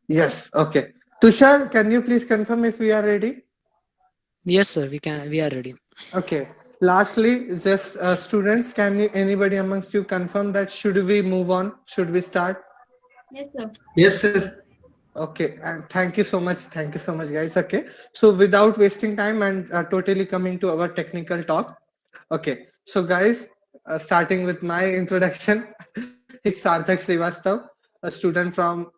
Yes. Okay. Tushar, can you please confirm if we are ready? Yes, sir. We are ready. Okay. Lastly, just students, can you, anybody amongst you confirm that should we move on? Should we start? Yes, sir. Yes, sir. Okay, and thank you so much. Thank you so much, guys. Okay, so without wasting time and totally coming to our technical talk. Okay, so guys, starting with my introduction, it's Sarthak Shrivastav, a student from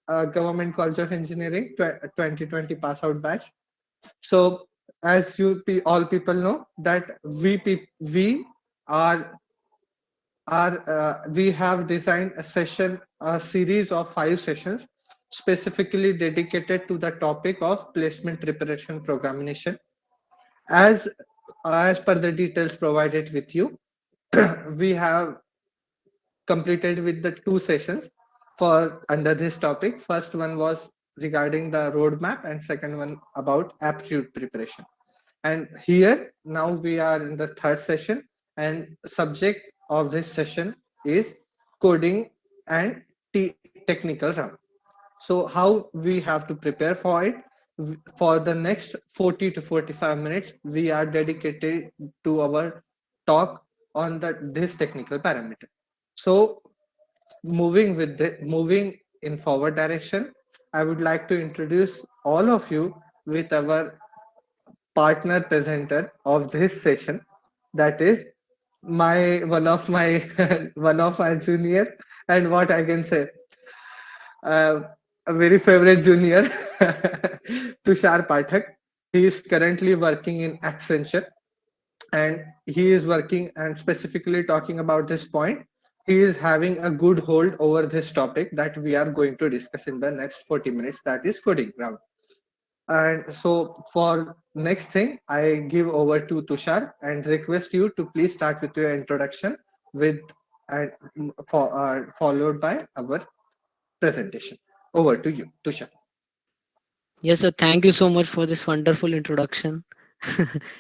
Government College of Engineering, 2020 pass out batch. So, as all people know, that we are we have designed a series of 5 sessions specifically dedicated to the topic of placement preparation programmation. As as per the details provided with you, we have completed with the 2 sessions for under this topic. First one was regarding the roadmap, and second one about aptitude preparation. And here now we are in the third session, and subject of this session is coding and technical round. So how we have to prepare for it? For the next 40 to 45 minutes, we are dedicated to our talk on this technical parameter. So moving in forward direction, I would like to introduce all of you with our partner presenter of this session, that is my one of my one of my junior, and what I can say, uh, a very favorite junior, Tushar Pathak. He is currently working in Accenture, and he is working and specifically talking about this point. He is having a good hold over this topic that we are going to discuss in the next 40 minutes, that is coding round. And so for next thing, I give over to Tushar and request you to please start with your introduction with and followed by our presentation. Over to you, Tushar. Yes, sir. Thank you so much for this wonderful introduction.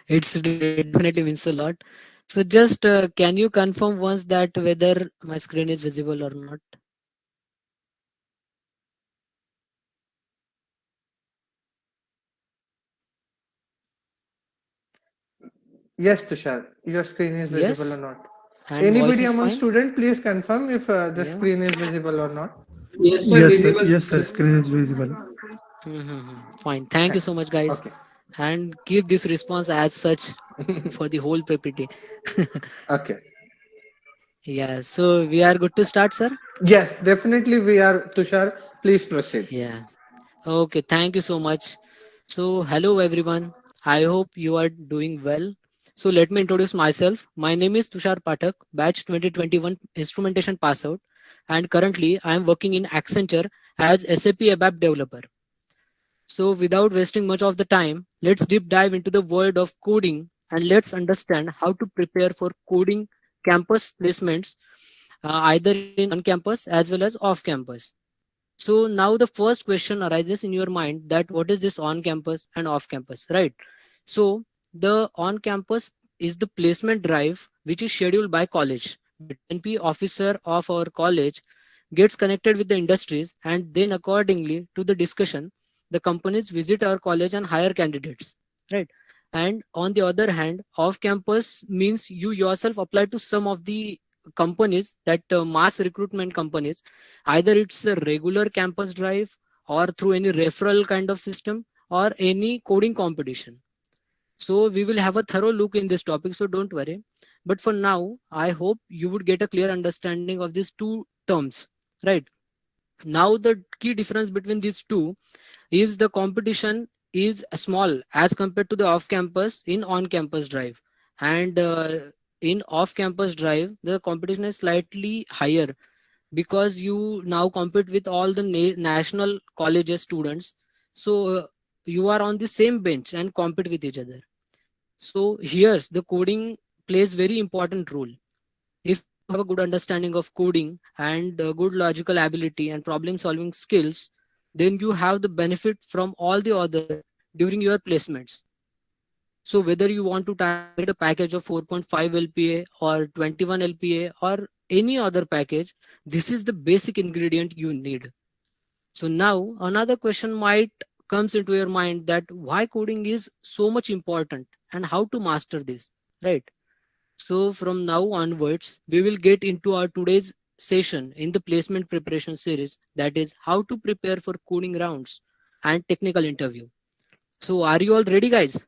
It definitely means a lot. So just can you confirm once that whether my screen is visible or not? Yes, Tushar, your screen is visible or Yes, not? and voice Anybody is among fine. student, please confirm if the Yeah. screen is visible or not. Yes, sir. Yes, sir. Visible, Yes, sir. sir. Screen is visible. Fine. Thank you so much, guys, Okay. and keep this response as such for the whole PPT. Okay. Yeah. So we are good to start, sir. Yes, definitely we are, Tushar. Please proceed. Yeah. Okay. Thank you so much. So hello everyone. I hope you are doing well. So let me introduce myself. My name is Tushar Pathak, batch 2021 instrumentation pass out, and currently I am working in Accenture as SAP ABAP developer. So, without wasting much of the time, let's deep dive into the world of coding and let's understand how to prepare for coding campus placements, either in on campus as well as off campus. So, now the first question arises in your mind that what is this on campus and off campus, right? So, the on campus is the placement drive which is scheduled by college. The TNP officer of our college gets connected with the industries, and then accordingly to the discussion, the companies visit our college and hire candidates, right? And on the other hand, off campus means you yourself apply to some of the companies, that mass recruitment companies, either it's a regular campus drive or through any referral kind of system or any coding competition. So we will have a thorough look in this topic, so don't worry. But for now, I hope you would get a clear understanding of these two terms, right? Now the key difference between these two is the competition is small as compared to the off campus in on campus drive, and in off campus drive the competition is slightly higher because you now compete with all the national colleges students. So you are on the same bench and compete with each other. So here's the coding plays very important role. If you have a good understanding of coding and good logical ability and problem solving skills, then you have the benefit from all the other during your placements. So whether you want to target a package of 4.5 LPA or 21 LPA or any other package, this is the basic ingredient you need. So now another question might comes into your mind, that why coding is so much important and how to master this, right? So from now onwards, we will get into our today's session in the placement preparation series, that is how to prepare for coding rounds and technical interview. So are you all ready, guys?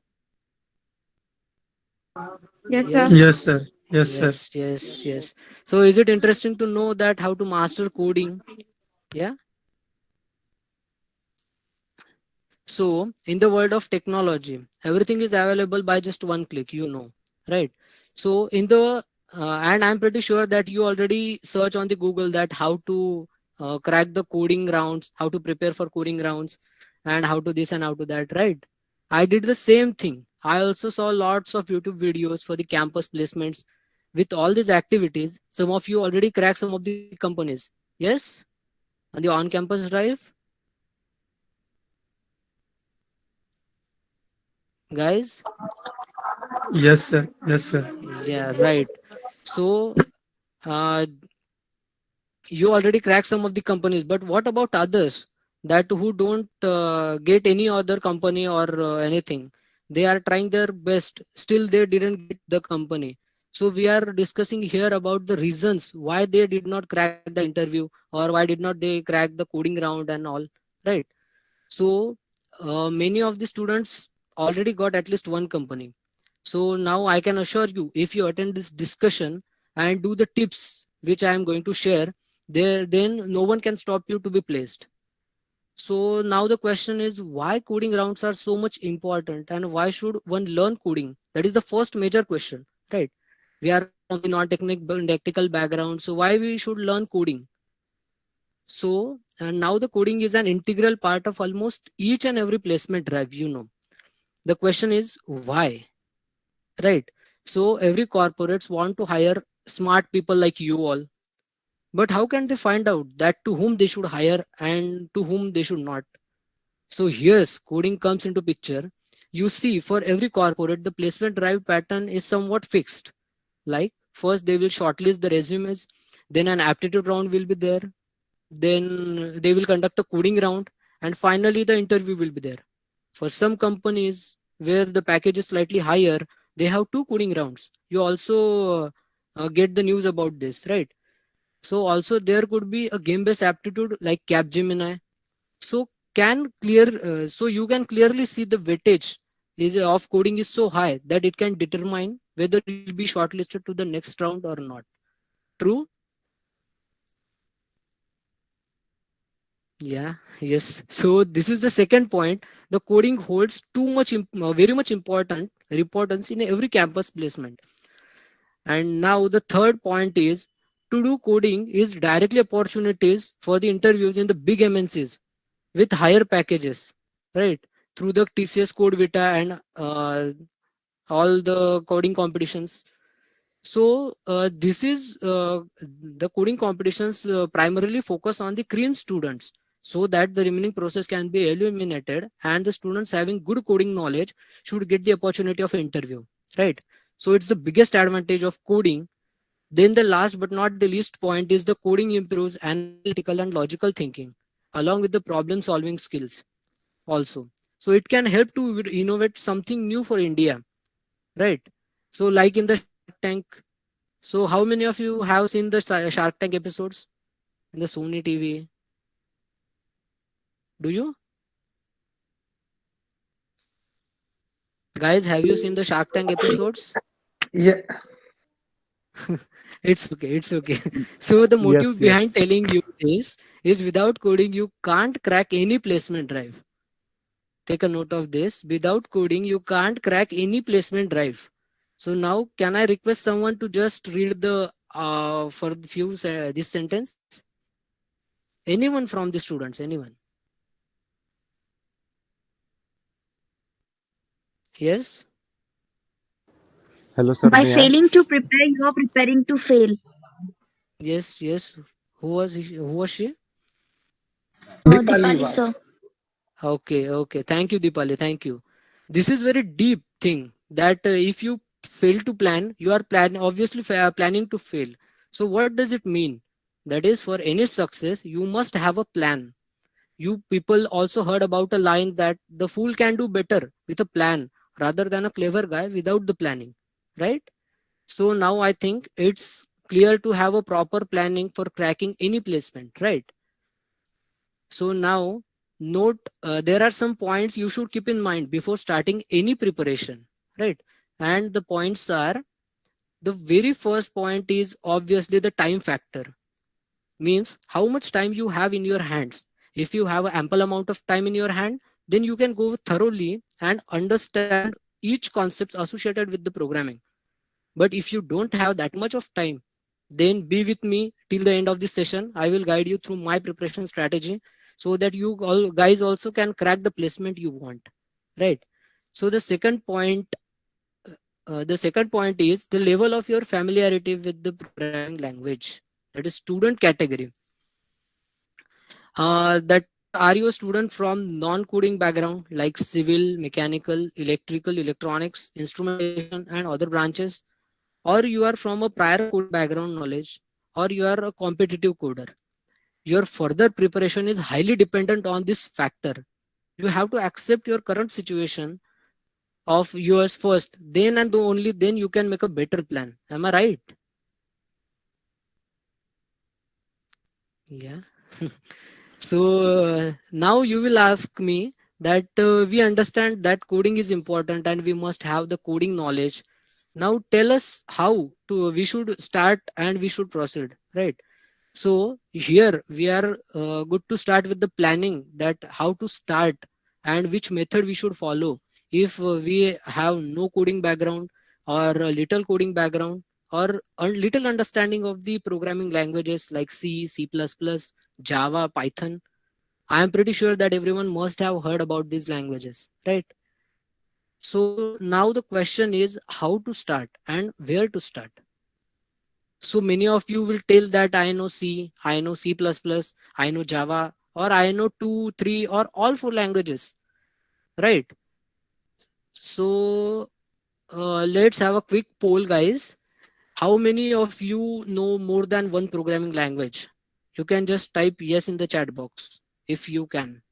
Yes, sir. Yes, Yes, sir. Yes, sir. yes. So is it interesting to know that how to master coding? Yeah. So, in the world of technology, everything is available by just one click, right? So, and I'm pretty sure that you already search on the Google that how to crack the coding rounds, how to prepare for coding rounds, and how to this and how to that, right? I did the same thing. I also saw lots of YouTube videos for the campus placements. With all these activities, some of you already cracked some of the companies. Yes? On the on campus drive, guys? Yes, sir. Yes, sir. Yeah, right. So uh, you already cracked some of the companies, but what about others that who don't get any other company or anything? They are trying their best, still they didn't get the company. So we are discussing here about the reasons why they did not crack the interview, or why did not they crack the coding round and all, right? So many of the students already got at least one company. So now I can assure you, if you attend this discussion and do the tips which I am going to share, there then no one can stop you to be placed. So now the question is, why coding rounds are so much important and why should one learn coding? That is the first major question, right? We are from the non-technical technical background, so why we should learn coding? So now the coding is an integral part of almost each and every placement drive. The question is why, right? So every corporates want to hire smart people like you all, but how can they find out that to whom they should hire and to whom they should not? So here's coding comes into picture. You see, for every corporate, the placement drive pattern is somewhat fixed. Like first they will shortlist the resumes, then an aptitude round will be there, then they will conduct a coding round, and finally the interview will be there. For some companies where the package is slightly higher, they have two coding rounds. You also get the news about this, right? So also there could be a game based aptitude like Capgemini. So so you can clearly see the weightage is of coding is so high that it can determine whether you'll be shortlisted to the next round or not. True? Yeah, yes. So this is the second point. The coding holds very much importance in every campus placement. And now the third point is, to do coding is directly opportunities for the interviews in the big MNCs with higher packages, right? Through the TCS Code Vita and all the coding competitions. So this is the coding competitions primarily focus on the cream students, so that the remaining process can be eliminated and the students having good coding knowledge should get the opportunity of interview, right? So it's the biggest advantage of coding. Then the last but not the least point is the coding improves analytical and logical thinking along with the problem solving skills also. So it can help to innovate something new for India, right? So like in the Shark Tank. So how many of you have seen the Shark Tank episodes in the Sony TV? Do you guys, have you seen the Shark Tank episodes? Yeah. It's okay. So the motive Yes, behind yes. telling you this is, without coding you can't crack any placement drive. Take a note of this. Without coding you can't crack any placement drive. So now can I request someone to just read the for the few this sentence? Anyone from the students? Anyone? Yes. Hello, sir. By May I? failing to prepare, you are preparing to fail. Yes. Who was she? Dipali Dipali, Wag. sir. Okay. Thank you, Dipali. Thank you. This is very deep thing that if you fail to plan, you are obviously planning to fail. So what does it mean? That is, for any success, you must have a plan. You people also heard about a line that the fool can do better with a plan rather than a clever guy without the planning, right? So now I think it's clear to have a proper planning for cracking any placement, right? So now note there are some points you should keep in mind before starting any preparation, right? And the points are, the very first point is obviously the time factor, means how much time you have in your hands. If you have an ample amount of time in your hand, then you can go thoroughly and understand each concepts associated with the programming. But if you don't have that much of time, then be with me till the end of this session. I will guide you through my preparation strategy so that you all guys also can crack the placement you want, right? So the second point is the level of your familiarity with the programming language, that is student category. That is, are you a student from non-coding background like civil, mechanical, electrical, electronics, instrumentation, and other branches, or you are from a prior coding background knowledge, or you are a competitive coder? Your further preparation is highly dependent on this factor. You have to accept your current situation of yours first, then and only then you can make a better plan. Am I right? Yeah. So now you will ask me that we understand that coding is important and we must have the coding knowledge. Now tell us how to we should start and we should proceed, right? So here we are good to start with the planning, that how to start and which method we should follow if we have no coding background or a little coding background or a little understanding of the programming languages like C, C++, Java, Python. I am pretty sure that everyone must have heard about these languages, right? So now the question is how to start and where to start. So many of you will tell that I know C, I know C++, I know Java, or I know 2, 3, or all 4 languages, right? So let's have a quick poll, guys. How many of you know more than one programming language? You can just type yes in the chat box if you can.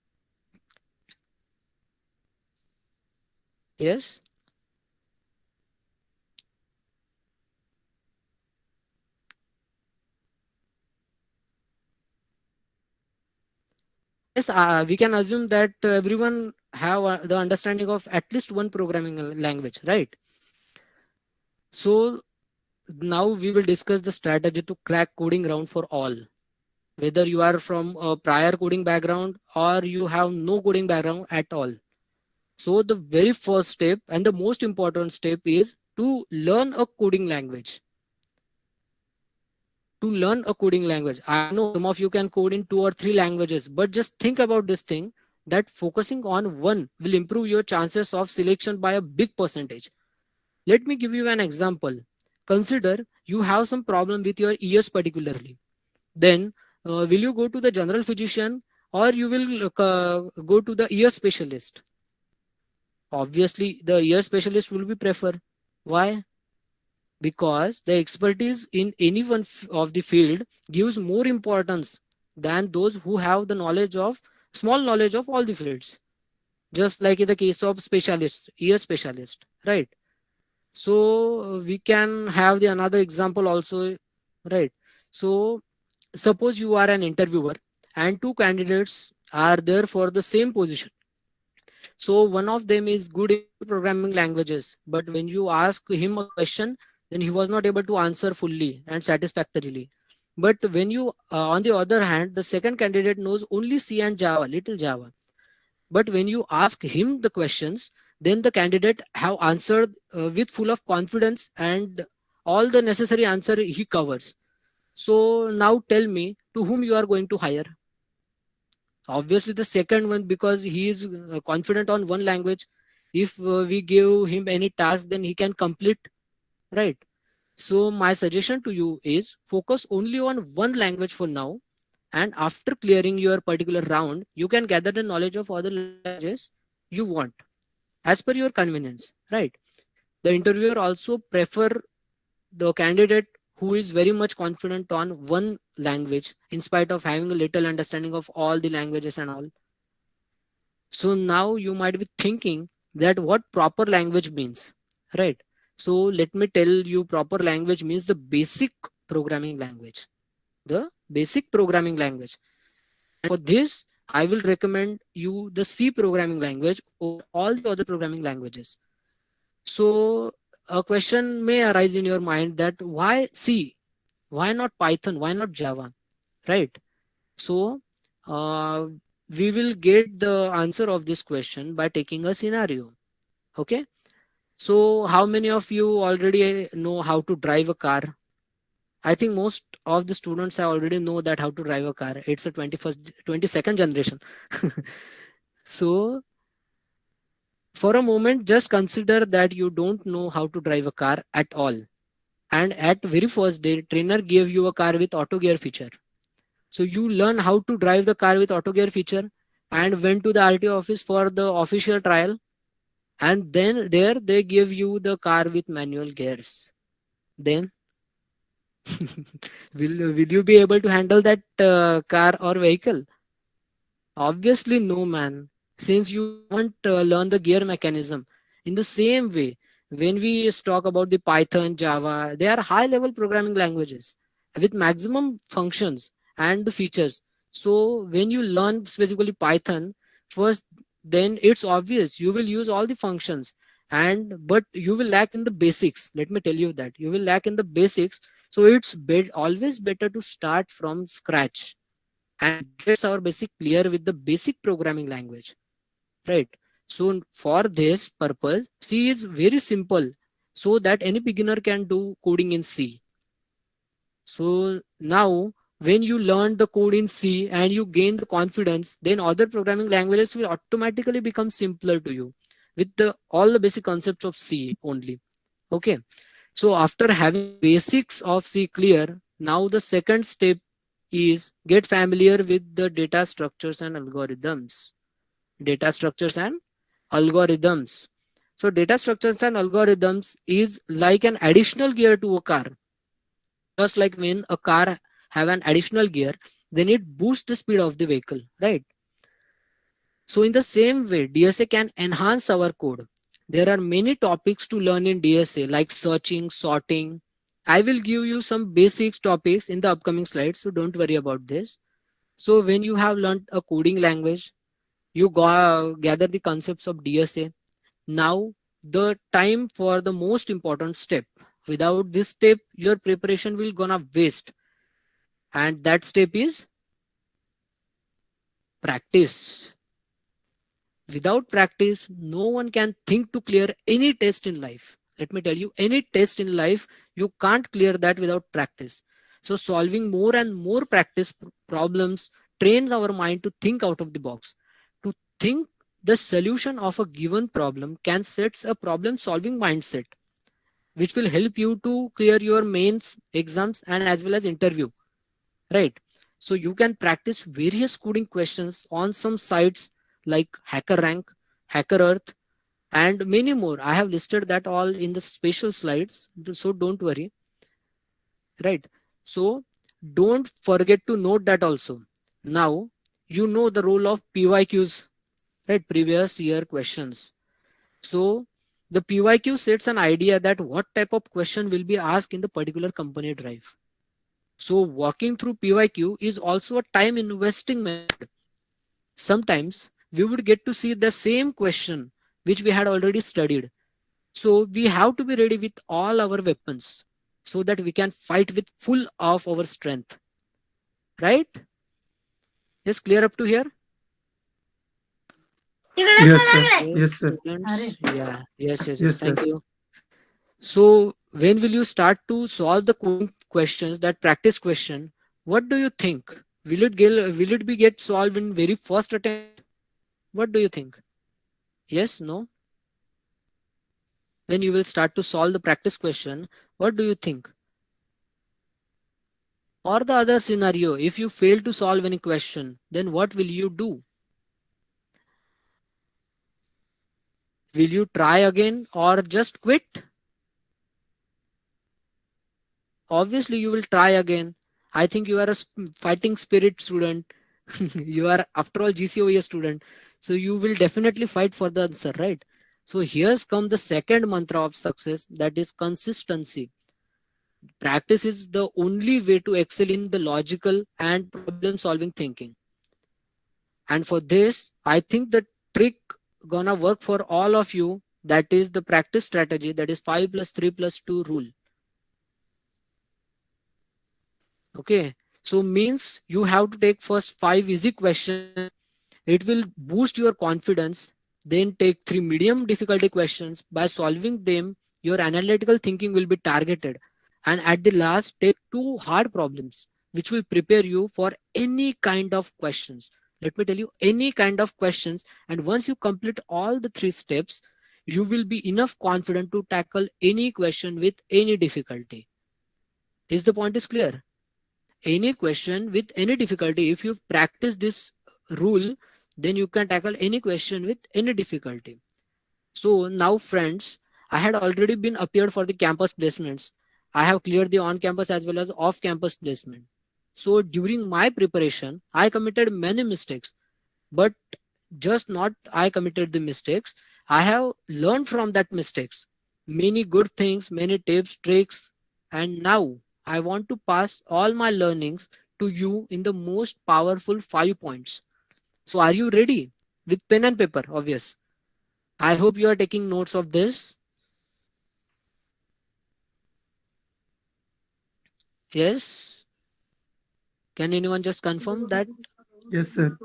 Yes? Yes, we can assume that everyone have the understanding of at least one programming language, right? So now we will discuss the strategy to crack coding round for all, whether you are from a prior coding background or you have no coding background at all. So the very first step and the most important step is to learn a coding language. To learn a coding language. I know some of you can code in 2 or 3 languages, but just think about this thing, that focusing on one will improve your chances of selection by a big percentage. Let me give you an example. Consider you have some problem with your ears particularly. Then will you go to the general physician or you will go to the ear specialist? Obviously, the ear specialist will be prefer. Why? Because the expertise in any one of the field gives more importance than those who have the knowledge of small knowledge of all the fields. Just like in the case of specialists, ear specialist, right? So we can have the another example also, right? So suppose you are an interviewer and 2 candidates are there for the same position. So one of them is good in programming languages, but when you ask him a question, then he was not able to answer fully and satisfactorily. But when you, on the other hand, the second candidate knows only C and Java, little Java. But when you ask him the questions, then the candidate have answered with full of confidence and all the necessary answer he covers. So now tell me to whom you are going to hire. Obviously the second one, because he is confident on one language. If we give him any task, then he can complete, right? So my suggestion to you is focus only on one language for now, and after clearing your particular round you can gather the knowledge of other languages you want as per your convenience, right? The interviewer also prefer the candidate who is very much confident on one language in spite of having a little understanding of all the languages and all. So now you might be thinking that what proper language means, right? So let me tell you, proper language means the basic programming language, the basic programming language. And for this, I will recommend you the C programming language over all the other programming languages. So a question may arise in your mind that why C? Why not Python? Why not Java? Right? So uh, we will get the answer of this question by taking a scenario. Okay. So how many of you already know how to drive a car? I think most of the students have already know that how to drive a car. It's a 22nd generation. So for a moment, just consider that you don't know how to drive a car at all. And at very first day, trainer gave you a car with auto gear feature. So you learn how to drive the car with auto gear feature and went to the RTO office for the official trial. And then there they give you the car with manual gears. Then will you be able to handle that car or vehicle? Obviously, no, man, since you haven't learned the gear mechanism. In the same way, when we talk about the Python, Java, they are high level programming languages with maximum functions and the features. So, when you learn specifically Python, first, then it's obvious you will use all the functions, and but you will lack in the basics. Let me tell you that you will lack in the basics. So, it's always better to start from scratch and gets our basic clear with the basic programming language, right? So for this purpose, C is very simple so that any beginner can do coding in C. So now when you learn the code in C and you gain the confidence, then other programming languages will automatically become simpler to you with the all the basic concepts of C only. Okay. So after having the basics of C clear, now the second step is get familiar with the data structures and algorithms. Data structures and algorithms. So data structures and algorithms is like an additional gear to a car. Just like when a car have an additional gear, then it boosts the speed of the vehicle, right? So in the same way, DSA can enhance our code. There are many topics to learn in DSA like searching, sorting. I will give you some basics topics in the upcoming slides, so don't worry about this. So when you have learned a coding language, you gather the concepts of DSA. Now the time for the most important step. Without this step, your preparation will gonna waste. And that step is practice. Without practice, no one can think to clear any test in life. Let me tell you, any test in life, you can't clear that without practice. So solving more and more practice problems trains our mind to think out of the box. To think the solution of a given problem can set a problem solving mindset, which will help you to clear your mains, exams, and as well as interview, right? So you can practice various coding questions on some sites like HackerRank, HackerEarth, and many more. I have listed that all in the special slides, so don't worry, right? So don't forget to note that also. Now you know the role of PYQs, right? Previous year questions. So the PYQ sets an idea that what type of question will be asked in the particular company drive. So walking through PYQ is also a time investing method. Sometimes we would get to see the same question which we had already studied. So we have to be ready with all our weapons so that we can fight with full of our strength. Right? Yes, clear up to here? Yes, sir. Yes, Yes, sir. students. Yeah. Yes. Yes, sir. Thank you. So when will you start to solve the coding questions, that practice question? What do you think? Will it be get solved in very first attempt? What do you think? Yes, no? When you will start to solve the practice question, what do you think? Or the other scenario, if you fail to solve any question, then what will you do? Will you try again or just quit? Obviously, you will try again. I think you are a fighting spirit student. You are after all GCOE student, so you will definitely fight for the answer, right? So here's come the second mantra of success, that is consistency. Practice is the only way to excel in the logical and problem solving thinking. And for this, I think the trick gonna work for all of you. That is the practice strategy, that is 5 plus 3 plus 2 rule. Okay. So means you have to take first 5 easy questions. It will boost your confidence. Then take 3 medium difficulty questions. By solving them, your analytical thinking will be targeted. And at the last, take 2 hard problems, which will prepare you for any kind of questions. Let me tell you, any kind of questions. And once you complete all the 3 steps, you will be enough confident to tackle any question with any difficulty. Is the point is clear? Any question with any difficulty, if you practice this rule, then you can tackle any question with any difficulty. So now friends, I had already been appeared for the campus placements. I have cleared the on campus as well as off campus placement. So during my preparation, I committed many mistakes, but just not I committed the mistakes, I have learned from that mistakes many good things, many tips, tricks, and now I want to pass all my learnings to you in the most powerful 5 points. So are you ready? With pen and paper, obvious. I hope you are taking notes of this. Yes. Can anyone just confirm that? Yes, sir.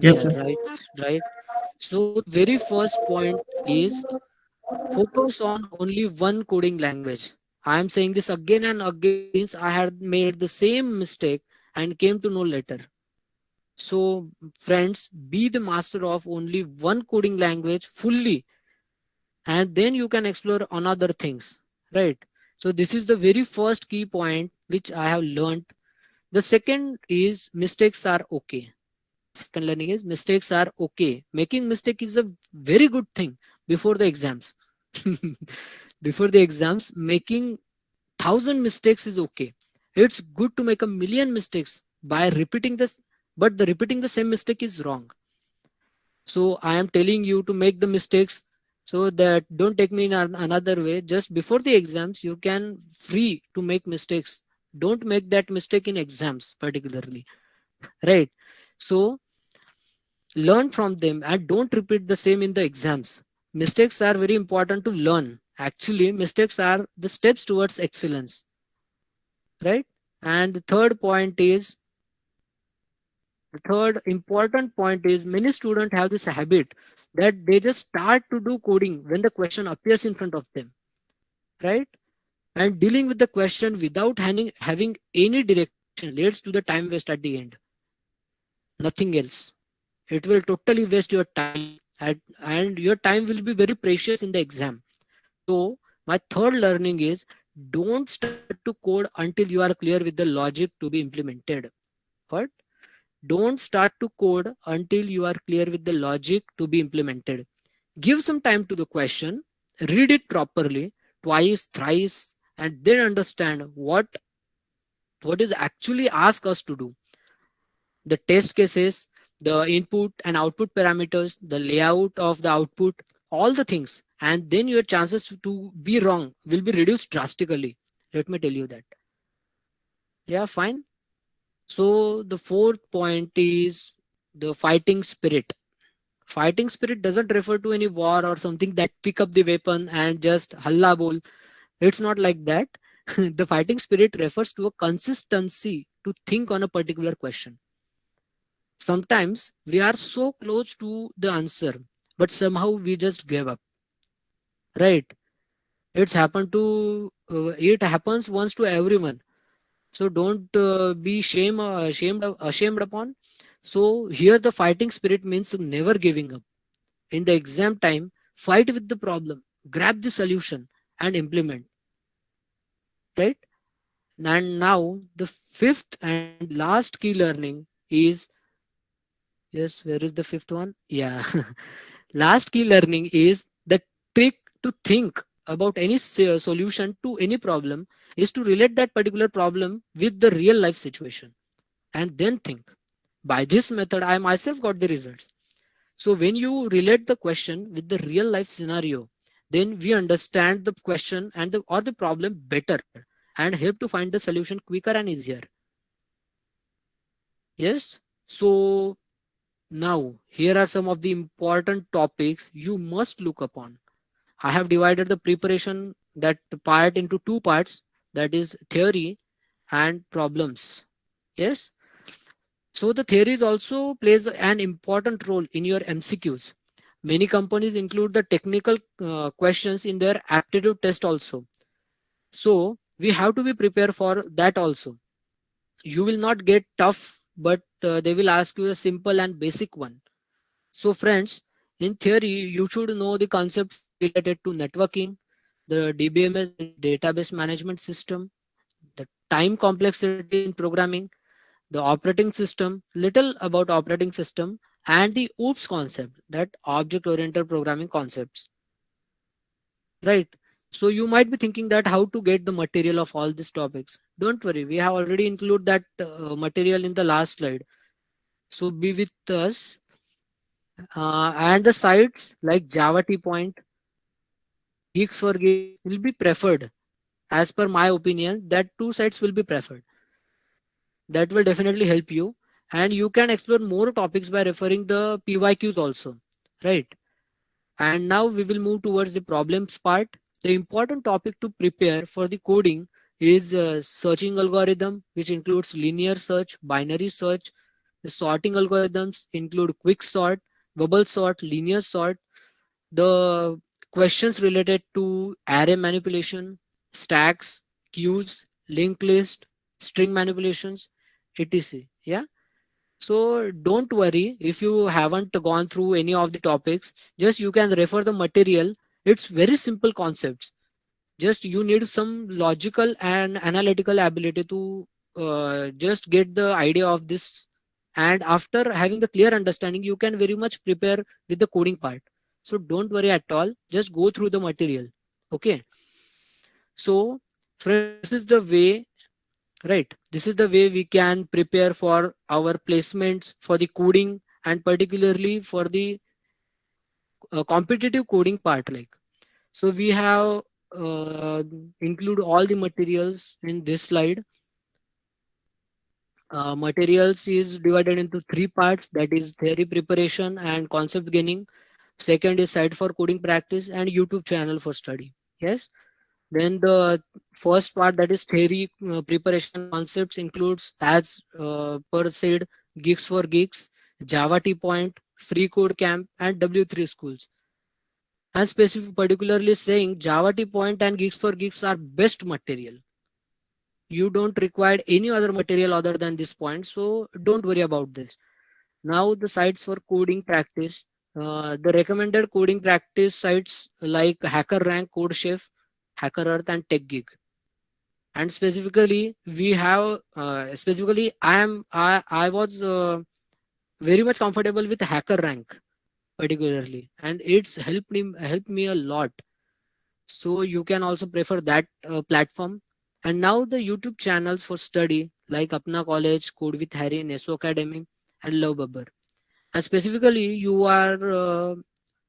Yes, Yeah, sir. right, right. So the very first point is focus on only one coding language. I am saying this again and again since I had made the same mistake and came to know later. So, friends, be the master of only one coding language fully, and then you can explore another things, right? So, this is the very first key point which I have learned. The second is mistakes are okay. Second learning is mistakes are okay. Making mistake is a very good thing before the exams. Before the exams, making 1,000 mistakes is okay. It's good to make a million mistakes by repeating this, but the repeating the same mistake is wrong. So I am telling you to make the mistakes, so that don't take me in another way. Just before the exams, you can free to make mistakes. Don't make that mistake in exams particularly, right? So learn from them and don't repeat the same in the exams. Mistakes are very important to learn. Actually, mistakes are the steps towards excellence, right? And the third important point is many students have this habit that they just start to do coding when the question appears in front of them, right? And dealing with the question without having any direction leads to the time waste at the end. Nothing else. It will totally waste your time, and your time will be very precious in the exam. So my third learning is don't start to code until you are clear with the logic to be implemented. What? Don't start to code until you are clear with the logic to be implemented. Give some time to the question, read it properly, twice, thrice, and then understand what is actually asked us to do. The test cases, the input and output parameters, the layout of the output, all the things. And then your chances to be wrong will be reduced drastically. Let me tell you that. Yeah, fine. So the fourth point is the fighting spirit. Fighting spirit doesn't refer to any war or something that pick up the weapon and just halla bol. It's not like that. The fighting spirit refers to a consistency to think on a particular question. Sometimes we are so close to the answer, but somehow we just gave up, right? It happens once to everyone. So don't be ashamed upon. So here the fighting spirit means never giving up. In the exam time, fight with the problem, grab the solution and implement, right? And now the fifth and last key learning is, yes, where is the fifth one? Yeah. Last key learning is the trick to think about any solution to any problem is to relate that particular problem with the real life situation and then think. By this method, I myself got the results. So when you relate the question with the real life scenario, then we understand the question and or the problem better and help to find the solution quicker and easier. Yes. So now here are some of the important topics you must look upon. I have divided the preparation that part into two parts, that is theory and problems. Yes. So the theories also plays an important role in your MCQs. Many companies include the technical questions in their aptitude test also. So we have to be prepared for that also. You will not get tough, but they will ask you a simple and basic one. So friends, in theory, you should know the concepts related to networking, the DBMS, that is database management system, the time complexity in programming, the operating system, little about operating system, and the OOPS concept, that object oriented programming concepts, right? So you might be thinking that how to get the material of all these topics. Don't worry, we have already included that material in the last slide. So be with us. And the sites like Java T Point, Geeks for Geeks will be preferred. As per my opinion, that two sites will be preferred. That will definitely help you. And you can explore more topics by referring the PYQs also, right? And now we will move towards the problems part. The important topic to prepare for the coding is searching algorithm, which includes linear search, binary search. The sorting algorithms include quick sort, bubble sort, linear sort. The questions related to array manipulation, stacks, queues, linked list, string manipulations, etc. Yeah. So don't worry if you haven't gone through any of the topics. Just you can refer the material. It's very simple concepts. Just you need some logical and analytical ability to just get the idea of this. And after having the clear understanding, you can very much prepare with the coding part. So don't worry at all. Just go through the material. Okay. So friends, this is the way, right? This is the way we can prepare for our placements for the coding and particularly for the competitive coding part. Like, so we have include all the materials in this slide. Materials is divided into three parts, that is theory preparation and concept gaining. Second is site for coding practice and YouTube channel for study. Yes. Then the first part, that is theory preparation and concepts, includes as per said, Geeks for Geeks, Java T Point, Free Code Camp, and W3 schools. And specific particularly saying Java T Point and Geeks for Geeks are best material. You don't require any other material other than this point, so don't worry about this. Now the sites for coding practice, the recommended coding practice sites like HackerRank, CodeChef, HackerEarth, and TechGeek. And specifically we have specifically I was very much comfortable with HackerRank particularly, and it's helped me a lot. So you can also prefer that platform. And now the YouTube channels for study like Apna College, Code with Harry, Neso Academy, and Love Babbar. And specifically you are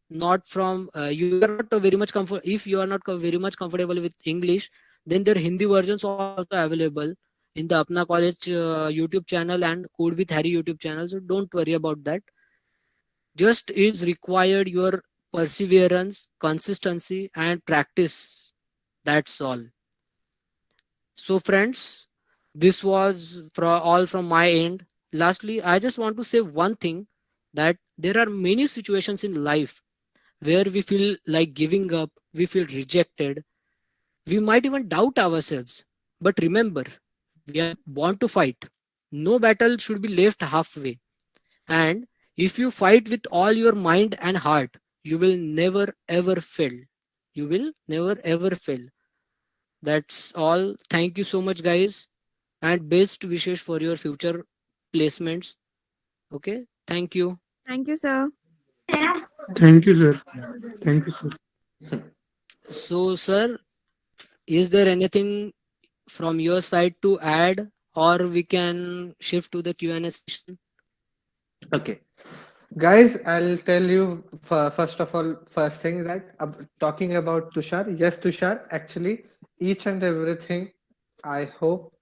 not from you are not very much comfort if you are not very much comfortable with English, then their Hindi versions are also available in the Apna College YouTube channel and Code with Harry YouTube channel. So don't worry about that. Just is required your perseverance, consistency, and practice. That's all. So friends, this was all from my end. Lastly, I just want to say one thing, that there are many situations in life where we feel like giving up, we feel rejected, we might even doubt ourselves. But remember, we are born to fight. No battle should be left halfway. And if you fight with all your mind and heart, you will never ever fail. You will never ever fail. That's all. Thank you so much, guys. And best wishes for your future placements. Okay. Thank you. Thank you, sir. Thank you, sir. Thank you, sir. So, sir, is there anything from your side to add, or we can shift to the Q&A session? Okay. Guys, I'll tell you first of all, first thing that talking about Tushar. Yes, Tushar, actually, each and everything I hope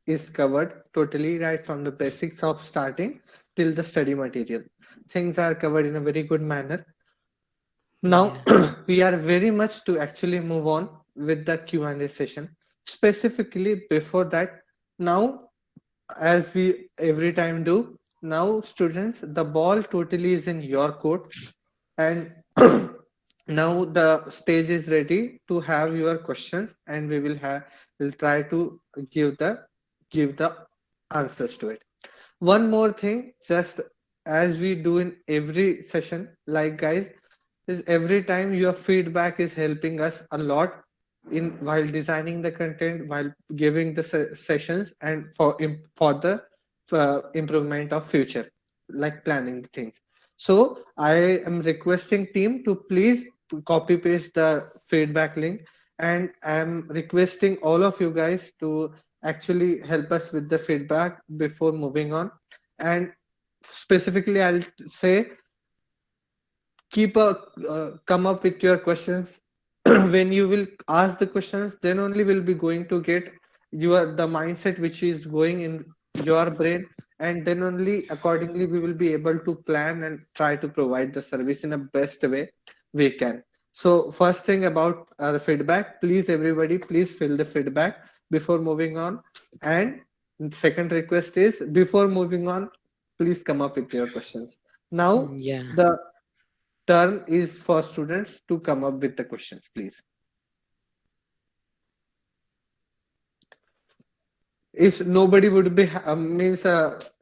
is covered totally right from the basics of starting till the study material. Things are covered in a very good manner. Now, Yeah. we are very much to actually move on with the Q&A session. Specifically, before that, now, as we every time do, now, students, the ball totally is in your court, and now the stage is ready to have your questions, and we'll try to give the give the answers to it. One more thing, just as we do in every session, like guys, is every time your feedback is helping us a lot in while designing the content, while giving the sessions, and for the improvement of future, like planning the things. So I am requesting team to please copy paste the feedback link, and I am requesting all of you guys to actually help us with the feedback before moving on. And specifically, I'll say keep a come up with your questions. When you will ask the questions, then only will be going to get your the mindset which is going in your brain, and then only accordingly we will be able to plan and try to provide the service in a best way we can. So first thing about the feedback, please everybody, please fill the feedback before moving on. And second request is, before moving on, please come up with your questions. Now Yeah. the turn is for students to come up with the questions, please. If nobody would be means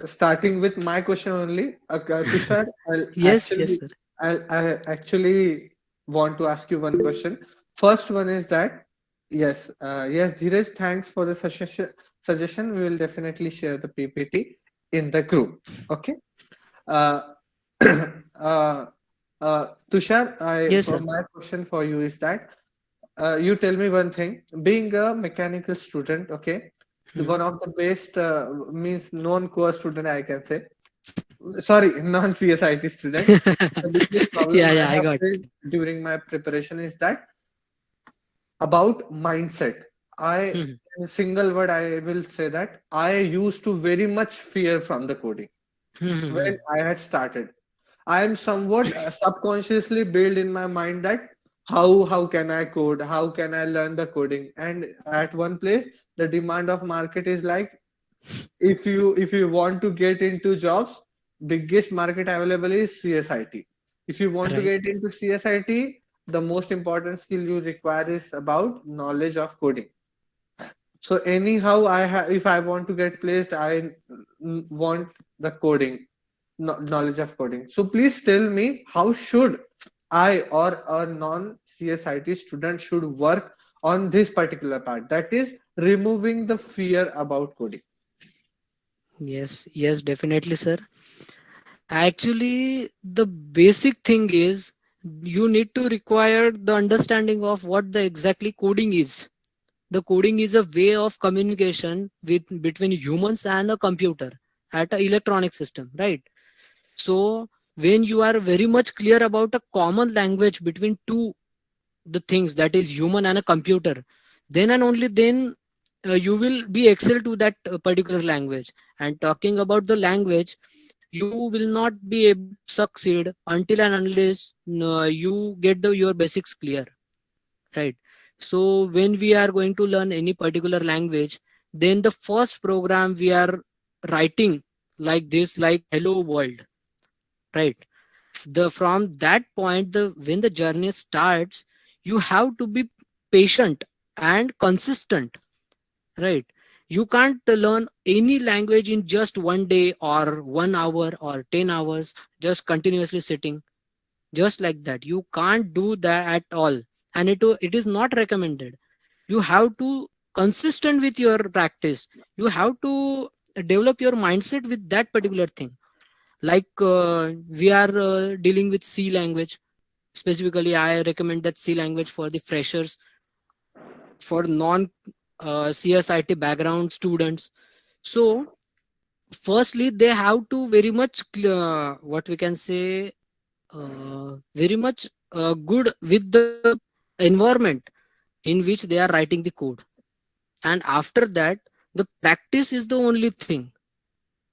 starting with my question only, Tushar, Yes, yes, sir. I actually want to ask you one question. First one is that, yes, yes, Dheeraj, thanks for the suggestion. We will definitely share the PPT in the group. Okay. Uh, uh, Tushar, Yes, sir. my question for you is that, you tell me one thing. Being a mechanical student, okay, Hmm. one of the best means non-core student, I can say. Sorry, non-CSIT student. The biggest problem Yeah, I yeah, I have got. faced during my preparation is that about mindset. I, Hmm. in a single word, I will say that I used to very much fear from the coding Hmm. Hmm. when I had started. I am somewhat subconsciously built in my mind that how can I code? How can I learn the coding? And at one place, the demand of market is like, if you want to get into jobs, biggest market available is CSIT. If you want to Right. get into CSIT, the most important skill you require is about knowledge of coding. So anyhow, if I want to get placed, I want the coding, knowledge of coding. So please tell me, how should I or a non CSIT student should work on this particular part? That is removing the fear about coding. Yes, yes, definitely, sir. Actually, the basic thing is you need to require the understanding of what the exactly coding is. The coding is a way of communication with between humans and a computer at an electronic system, right? So when you are very much clear about a common language between two the things, that is human and a computer, then and only then you will be excel to that particular language. And talking about the language, you will not be able to succeed until and unless you get your basics clear, right? So when we are going to learn any particular language, then the first program we are writing like this, like hello world, right? The from that point, the when the journey starts, you have to be patient and consistent, right? You can't learn any language in just one day or 1 hour or 10 hours just continuously sitting just like that. You can't do that at all, and it is not recommended. You have to consistent with your practice. You have to develop your mindset with that particular thing. Like we are dealing with C language. Specifically, I recommend that C language for the freshers, for non CSIT background students. So firstly they have to very much what we can say very much good with the environment in which they are writing the code, and after that the practice is the only thing.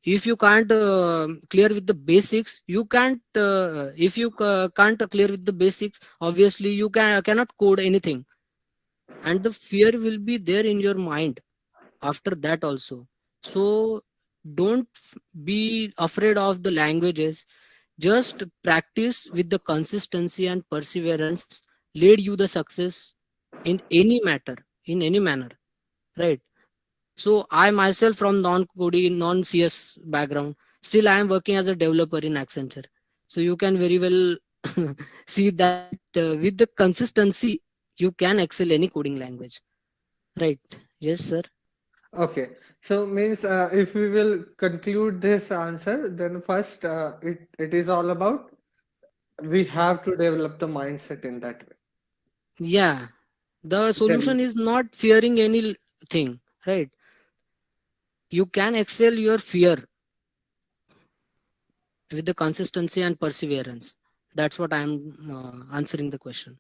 If you can't clear with the basics, you can't if you can't clear with the basics, obviously you cannot code anything, and the fear will be there in your mind after that also. So don't be afraid of the languages. Just practice with the consistency and perseverance lead you the success in any matter, in any manner, right? So I myself from non-coding, non-CS background, still I am working as a developer in Accenture. So you can very well see that with the consistency, you can excel any coding language, right? Yes, sir. Okay, so means if we will conclude this answer, then first it is all about we have to develop the mindset in that way. Yeah, the Then solution is not fearing anything, right? You can excel your fear with the consistency and perseverance. That's what I'm answering the question.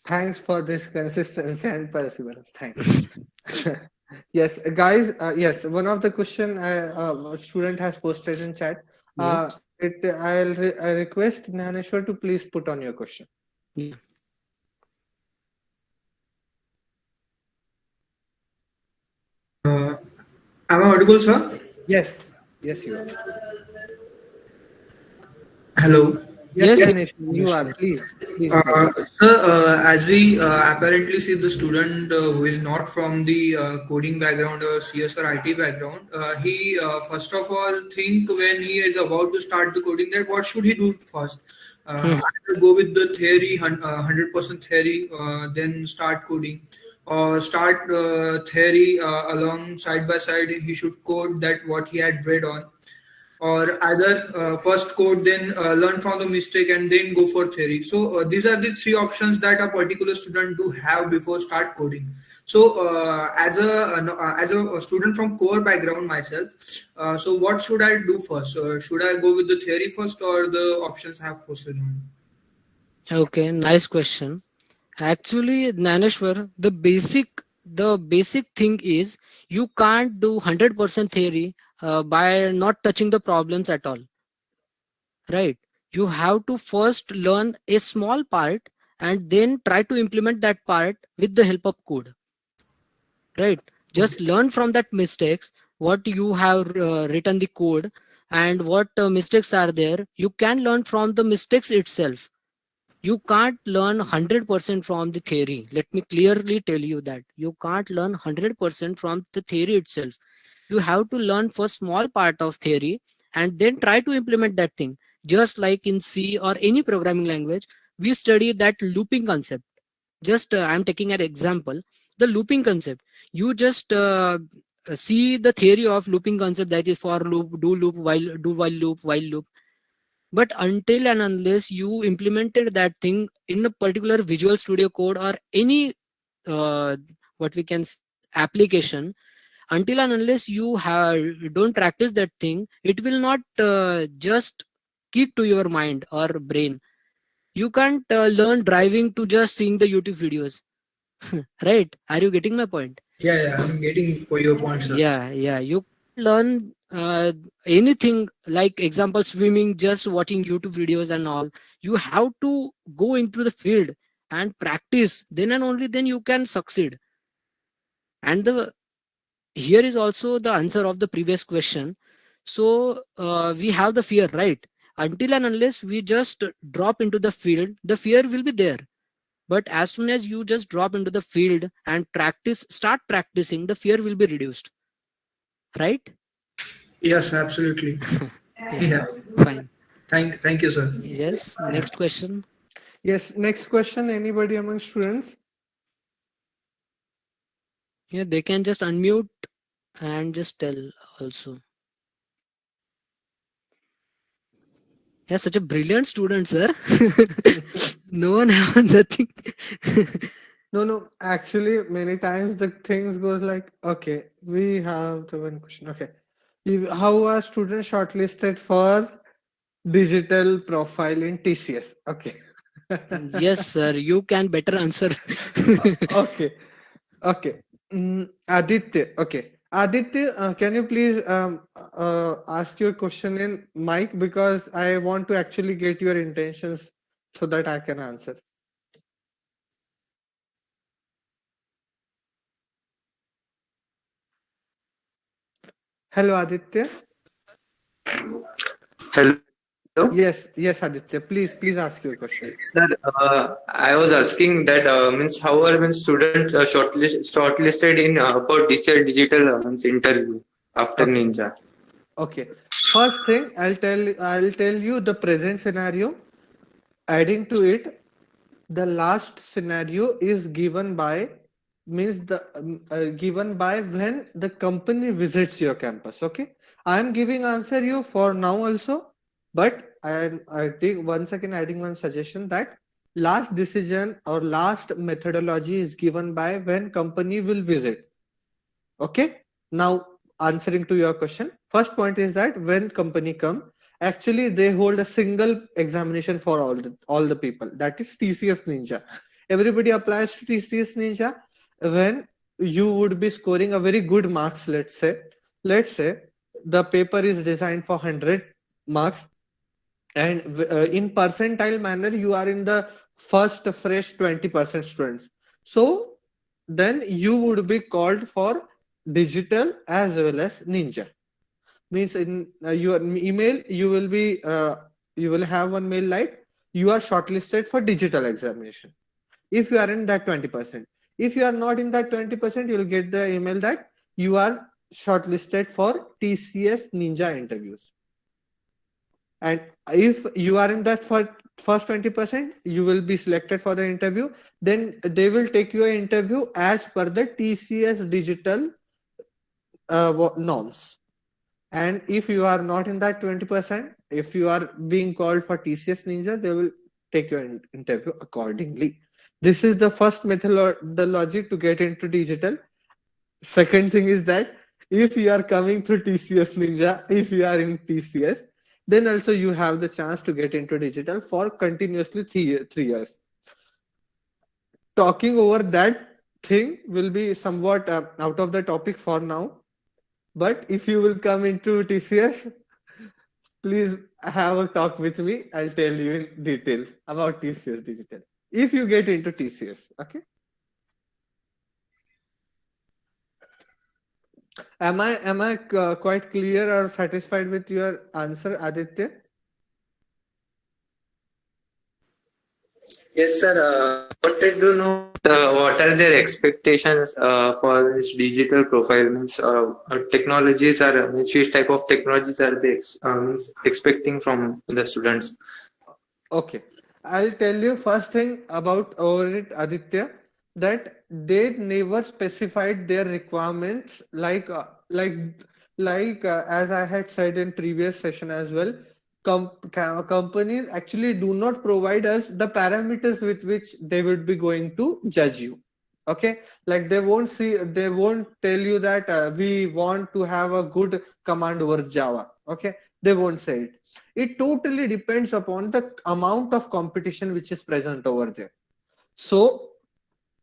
thanks for this consistency and perseverance. Thanks. Yes, guys. Yes, one of the question a student has posted in chat. Yes. I request Naneshwar to please put on your question. Yeah. Uh, am I audible, sir? Yes, yes, you are. Hello. Yes, Yes. Naneshwar, you are. Please, please go ahead. Sir, as we apparently see the student who is not from the coding background or CS or IT background, he first of all think when he is about to start the coding that what should he do first? Either go with the theory, 100% theory, then start coding, or start theory along side by side. He should code that what he had read on, or either first code then learn from the mistake and then go for theory. So these are the three options that a particular student do have before start coding. So as a student from core background myself, so what should I do first? Should I go with the theory first or the options I have posted on? Okay, nice question. Actually, Naneshwar, the basic thing is you can't do 100% theory by not touching the problems at all, right? You have to first learn a small part and then try to implement that part with the help of code, right? Okay. Just learn from that mistakes, what you have written the code, and what mistakes are there. You can learn from the mistakes itself. You can't learn 100% from the theory. Let me clearly tell you that you can't learn 100% from the theory itself. You have to learn first small part of theory and then try to implement that thing. Just like in C or any programming language, we study that looping concept. Just I'm taking an example, the looping concept. You just see the theory of looping concept, that is for loop, do while loop, while loop. But until and unless you implemented that thing in a particular Visual Studio Code or any uh, what we can application, until and unless you have don't practice that thing, it will not just keep to your mind or brain. You can't learn driving to just seeing the YouTube videos. Right, are you getting my point? Yeah, I'm getting for your point, sir. Yeah, you learn anything, like example swimming, just watching YouTube videos and all. You have to go into the field and practice, then and only then you can succeed. And the here is also the answer of the previous question. So we have the fear, right? Until and unless we just drop into the field, the fear will be there. But as soon as you just drop into the field and start practicing, the fear will be reduced, right? Yes, absolutely. Yeah, Yeah. fine. Thank you, sir. Yes, next question. Yes, next question. Anybody among students? Yeah, they can just unmute and just tell also. Yeah, such a brilliant student, sir. No one have nothing. No. Actually, many times the things goes like, okay, we have the one question. Okay, how are students shortlisted for digital profile in TCS? Okay. Yes, sir. You can better answer. Okay. Okay. Aditya. Okay. Aditya, can you please ask your question in mic, because I want to actually get your intentions so that I can answer. Hello, Aditya. Hello, Yes, Aditya. Please ask your question. sir. I was asking that means how are when students shortlisted in for digital means interview after Okay. Ninja? Okay. First thing, I'll tell you the present scenario. Adding to it, the last scenario is given by, means the given by when the company visits your campus. Okay, I am giving answer you for now also, but I think once again adding one suggestion that last decision or last methodology is given by when company will visit. Okay. Now, answering to your question, first point is that when company come, actually they hold a single examination for all the people. That is TCS Ninja. Everybody applies to TCS Ninja when you would be scoring a very good marks. Let's say the paper is designed for 100 marks, and in percentile manner you are in the first fresh 20% students. So then you would be called for digital as well as ninja. Means in your email you will have one mail like you are shortlisted for digital examination if you are in that 20%. If you are not in that 20%, you will get the email that you are shortlisted for TCS ninja interviews. And if you are in that first 20%, you will be selected for the interview. Then they will take your interview as per the TCS digital norms. And if you are not in that 20%, if you are being called for TCS Ninja, they will take your interview accordingly. This is the first methodology to get into digital. Second thing is that if you are coming through TCS Ninja, if you are in TCS, then also you have the chance to get into digital for continuously 3 years. Talking over that thing will be somewhat out of the topic for now. But if you will come into TCS, please have a talk with me. I'll tell you in detail about TCS Digital. If you get into TCS, okay? Am I quite clear or satisfied with your answer, Aditya? Yes, sir. Wanted to know what are their expectations for this digital profile? Means technologies are means which type of technologies are they means expecting from the students? Okay. I'll tell you first thing about over it, Aditya, that they never specified their requirements like as I had said in previous session as well. Companies actually do not provide us the parameters with which they would be going to judge you. Okay, like they won't tell you that we want to have a good command over Java. Okay, they won't say it. It totally depends upon the amount of competition which is present over there. So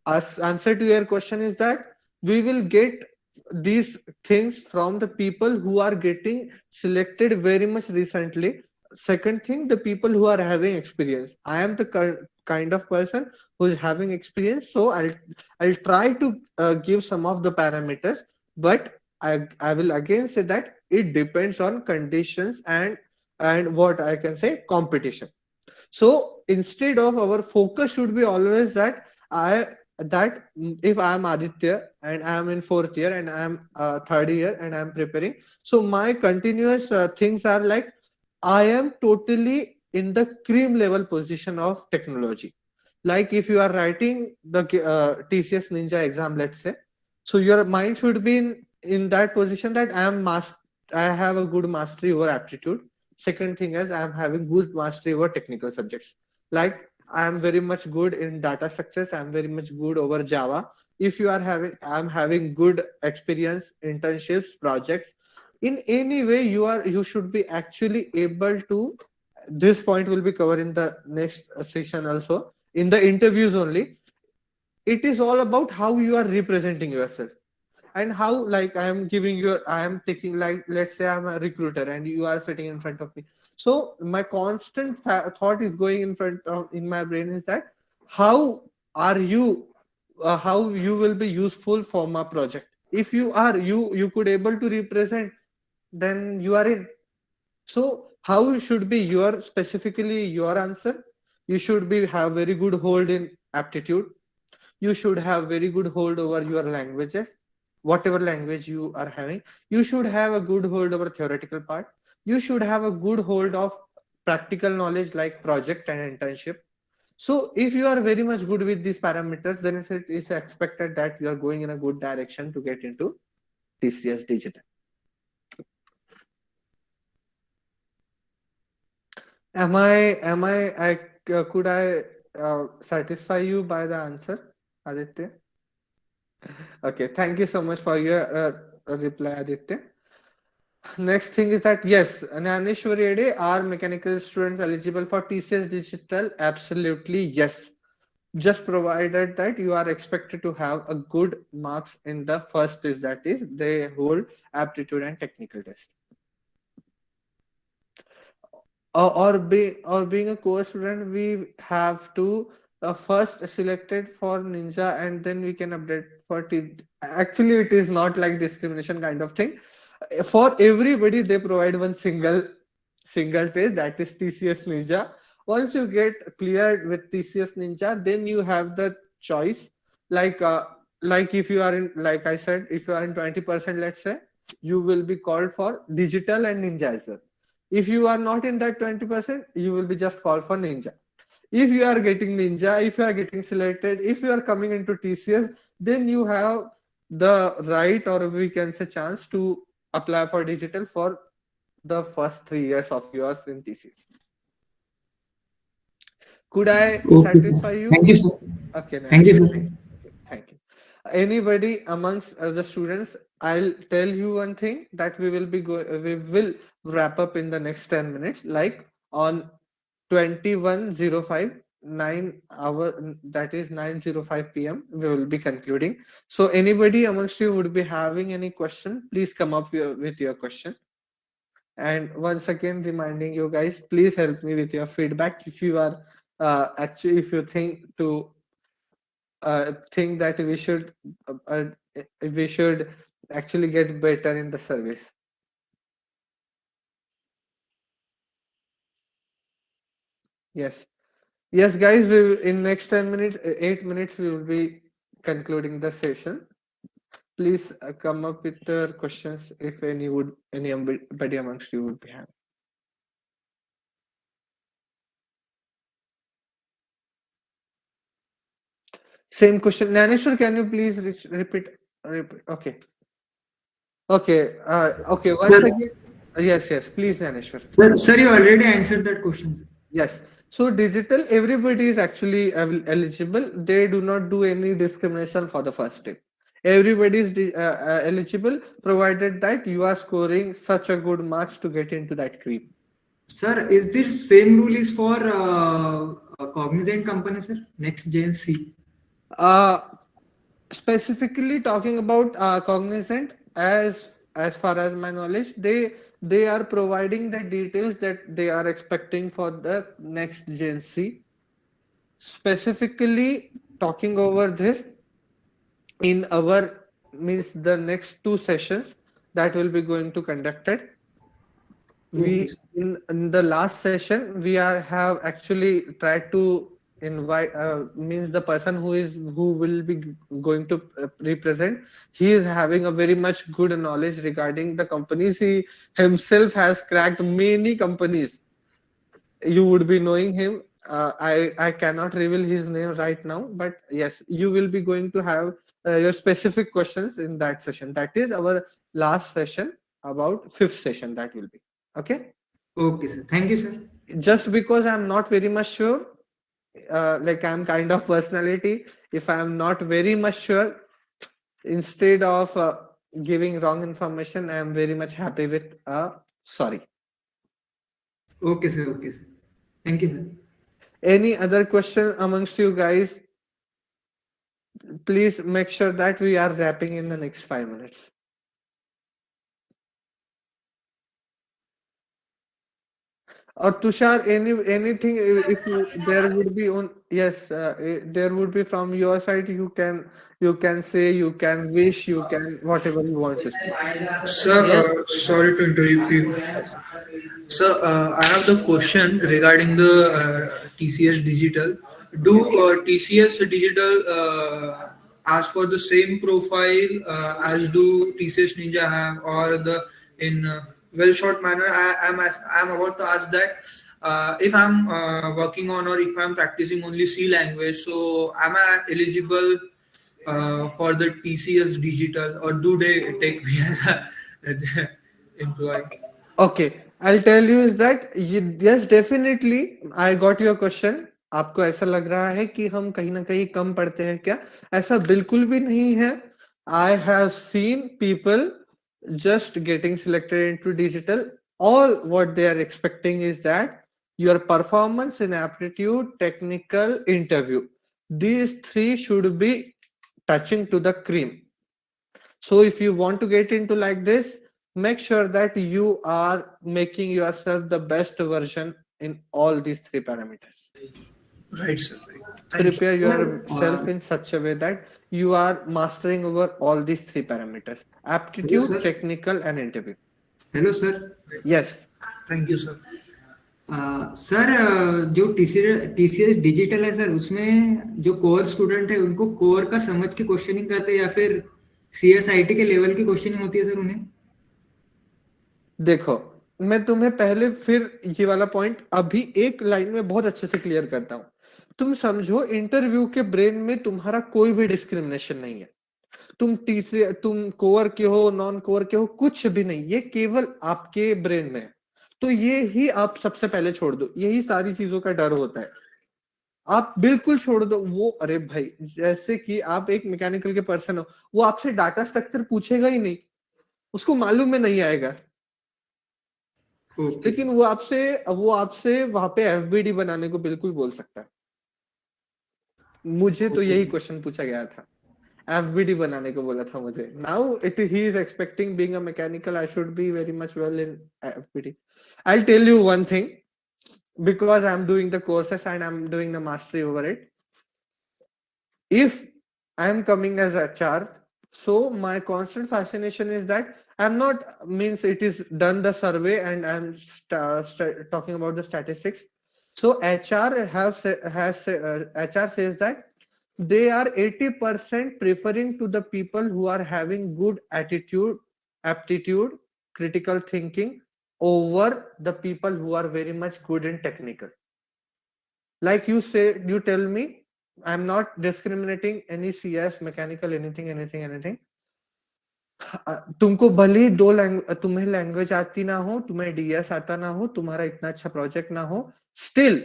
as answer to your question is that we will get these things from the people who are getting selected very much recently. Second thing, the people who are having experience. I am the kind of person who is having experience, so I'll try to give some of the parameters, but I will again say that it depends on conditions and what I can say competition. So instead of our focus should be always that I that if I am Aditya and I am in fourth year and I am third year and I am preparing, so my continuous things are like I am totally in the cream level position of technology. Like if you are writing the TCS Ninja exam, let's say, so your mind should be in that position that I have a good mastery over aptitude. Second thing is I am having good mastery over technical subjects. Like I am very much good in data structures. I am very much good over Java. If you are having, I'm having good experience, internships, projects. In any way, you should be actually able to. This point will be covered in the next session also. In the interviews only, it is all about how you are representing yourself and how, like, I am giving you, I am taking, like, let's say I'm a recruiter and you are sitting in front of me. So my constant thought is going in front of, in my brain, is that how are you, how you will be useful for my project. If you are, you could able to represent, then you are in. So how should be your, specifically your answer? You should be have very good hold in aptitude. You should have very good hold over your languages, whatever language you are having. You should have a good hold over theoretical part. You should have a good hold of practical knowledge like project and internship. So if you are very much good with these parameters, then it is expected that you are going in a good direction to get into TCS digital. Could I satisfy you by the answer, Aditya? Okay, thank you so much for your reply, Aditya. Next thing is that yes, Naneshwari Ade, are mechanical students eligible for TCS Digital? Absolutely yes. Just provided that you are expected to have a good marks in the first test, that is, they hold aptitude and technical test. Or being a core student, we have to first selected for Ninja and then we can update for T. Actually, it is not like discrimination kind of thing. For everybody, they provide one single test, that is TCS Ninja. Once you get cleared with TCS Ninja, then you have the choice. Like if you are in, like I said, if you are in 20%, let's say, you will be called for digital and Ninja as well. If you are not in that 20%, you will be just called for Ninja. If you are getting Ninja, if you are getting selected, if you are coming into TCS, then you have the right, or we can say chance, to apply for digital for the first 3 years of yours in TCS. Could I Okay, sir. satisfy you? Thank you, sir. Okay, Thank you, nice. sir. Thank you. Anybody amongst the students, I'll tell you one thing, that we will wrap up in the next 10 minutes, like on 21:05, 9 hour, that is 9:05 p.m. we will be concluding. So anybody amongst you would be having any question, please come up with your question. And once again, reminding you guys, please help me with your feedback if you are actually, if you think that we should actually get better in the service. Yes, guys, in next 10 minutes, 8 minutes, we will be concluding the session. Please come up with your questions if anybody amongst you would be having. Same question. Naneshwar, can you please repeat? Okay. Okay. Once Sir, again. Yes. Please, Naneshwar. sir, you already answered that question, sir. Yes. So digital, everybody is actually eligible. They do not do any discrimination for the first step. Everybody is eligible, provided that you are scoring such a good marks to get into that cream. Sir, is this same rule is for Cognizant company, sir? Next Gen C. Specifically talking about Cognizant, as far as my knowledge, they are providing the details that they are expecting for the next Gen C. Specifically talking over this in our, means the next 2 sessions that will be going to conducted. Okay, We in the last session we have actually tried to invite, means the person who will be going to represent, he is having a very much good knowledge regarding the companies. He himself has cracked many companies. You would be knowing him. I cannot reveal his name right now, but yes, you will be going to have your specific questions in that session. That is our last session, about fifth session that will be. Okay. Okay, sir. Thank you, sir. Just because I'm not very much sure, like I'm kind of personality. If I'm not very much sure, instead of giving wrong information, I'm very much happy with sorry. Okay, sir. Okay, sir. Thank you, sir. Any other question amongst you guys? Please make sure that we are wrapping in the next 5 minutes. Or Tushar, anything if there would be on yes, there would be from your side. You can say, you can wish, you can whatever you want to say. Sir, Yes. sorry to interrupt you. Yes. Sir, I have the question regarding the TCS Digital. Do TCS Digital ask for the same profile as do TCS Ninja have, or the in well short manner? I'm about to ask that if I'm working on, or if I'm practicing only C language, so am I eligible for the TCS Digital, or do they take me as a employee? Okay, I'll tell you is that yes, definitely I got your question. आपको ऐसा लग रहा है कि हम कहीं ना कहीं कम पढ़ते हैं क्या? ऐसा बिल्कुल भी नहीं है. I have seen people just getting selected into digital. All what they are expecting is that your performance in aptitude, technical, interview. These three should be touching to the cream. So if you want to get into like this, make sure that you are making yourself the best version in all these three parameters. Right, sir. Right. Thank you. Prepare Sir, yourself in such a way that you are mastering over all these three parameters: hello, aptitude, sir. technical, and interview. Hello, sir. Yes. Thank you, sir. Sir जो TCS digital है sir, उसमें जो core student है उनको core का समझ के questioning करते हैं या फिर सीएसआईटी के लेवल की क्वेश्चनिंग होती है सर उन्हें? देखो, मैं तुम्हें पहले फिर ये वाला पॉइंट अभी एक लाइन में बहुत अच्छे से क्लियर करता हूं. तुम समझो, इंटरव्यू के ब्रेन में तुम्हारा कोई भी डिस्क्रिमिनेशन नहीं है. तुम कोर के हो, नॉन कोर के हो, कुछ भी नहीं. ये केवल आपके ब्रेन में है. तो ये ही आप सबसे पहले छोड़ दो. यही सारी चीजों का डर होता है. आप बिल्कुल छोड़ दो वो. अरे भाई, जैसे कि आप एक मैकेनिकल के पर्सन हो, वो आपसे डाटा स्ट्रक्चर पूछेगा ही नहीं, उसको मालूम में नहीं आएगा. ओके लेकिन वो आपसे वहां पे एफबीडी बनाने को बिल्कुल बोल सकता है. मुझे तो यही क्वेश्चन पूछा गया था, एफबीडी बनाने को बोला था मुझे. Now he is expecting being a mechanical I should be very much well in FBD. I tell you one thing, because I'm doing the courses and I'm doing the mastery over it. If I'm coming as HR, so my constant fascination is that I'm not, means it is done the survey and I'm talking about the statistics. So HR HR says that they are 80% preferring to the people who are having good attitude, aptitude, critical thinking over the people who are very much good in technical. Like you say, you tell me, I'm not discriminating any CS, mechanical, anything. तुमको भले ही तुम्हें language आती ना हो, तुम्हें DS आता ना हो, तुम्हारा इतना अच्छा प्रोजेक्ट ना हो, still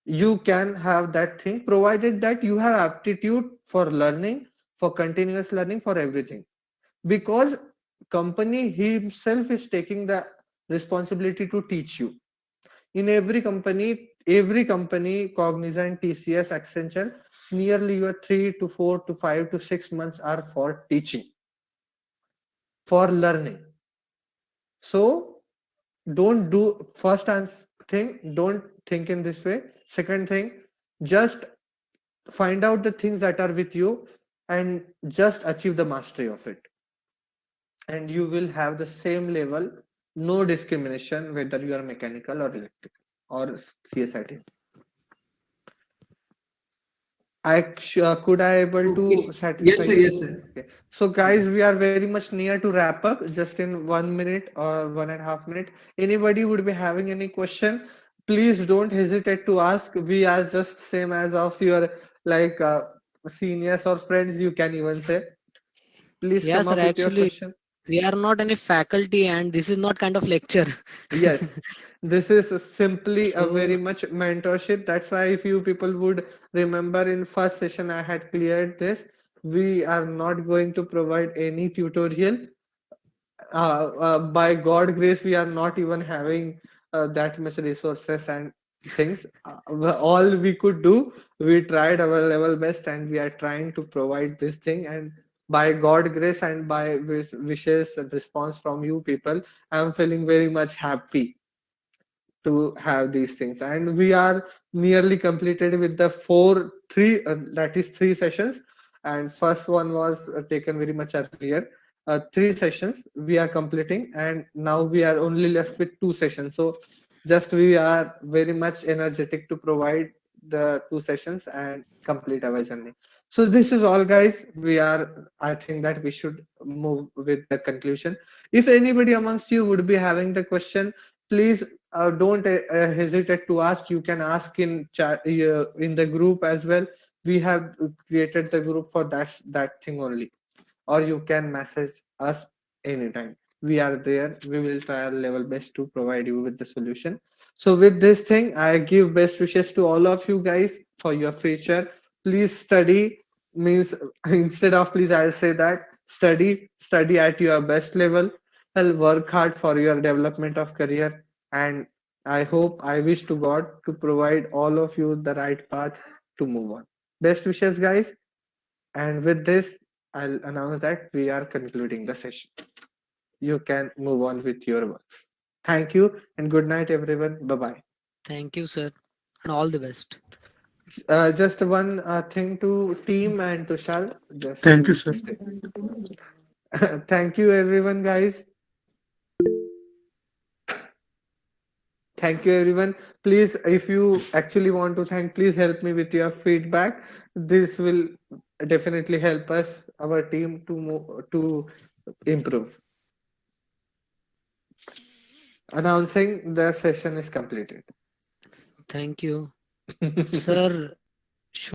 you can have that thing, provided that you have aptitude for learning, for continuous learning, for everything. Because company himself is taking the responsibility to teach you. In every company, Cognizant, TCS, Accenture, nearly your 3 to 4 to 5 to 6 months are for teaching, for learning. So don't do thing, don't think in this way. Second thing, just find out the things that are with you and just achieve the mastery of it. And you will have the same level, no discrimination, whether you are mechanical or electrical or CSIT. Could I able to satisfy? Yes, sir. Yes, sir. Okay. So guys, we are very much near to wrap up, just in 1 minute or 1.5 minutes. Anybody would be having any question, please don't hesitate to ask. We are just same as of your like seniors or friends, you can even say. Please Yeah, come sir. up with your Actually, question. We are not any faculty, and this is not kind of lecture. Yes, this is simply a very So much mentorship. That's why if you people would remember in first session I had cleared this. We are not going to provide any tutorial. By God grace, we are not even having that much resources and things. All we could do, we tried our level best, and we are trying to provide this thing. And by God grace and by wishes and response from you people, I am feeling very much happy to have these things, and we are nearly completed with the four three that is three sessions, and first one was taken very much earlier. Three sessions we are completing, and now we are only left with two sessions, so just we are very much energetic to provide the two sessions and complete our journey. So this is all, guys. I think that we should move with the conclusion. If anybody amongst you would be having the question, please don't hesitate to ask. You can ask in chat, in the group as well. We have created the group for that thing only, or you can message us anytime. We are there. We will try our level best to provide you with the solution. So with this thing, I give best wishes to all of you guys for your future. Please study, means instead of please, I'll say that study at your best level, and work hard for your development of career. And I wish to God to provide all of you the right path to move on. Best wishes, guys. And with this, I'll announce that we are concluding the session. You can move on with your works. Thank you and good night, everyone. Bye bye. thank you, sir, and all the best. Just one thing to team and Tushar. Just Thank to you, sir. thank you, everyone, guys. Thank you, everyone. Please, if you actually want to thank, please help me with your feedback. This will definitely help us, our team, to to improve. Announcing the session is completed. Thank you, sir.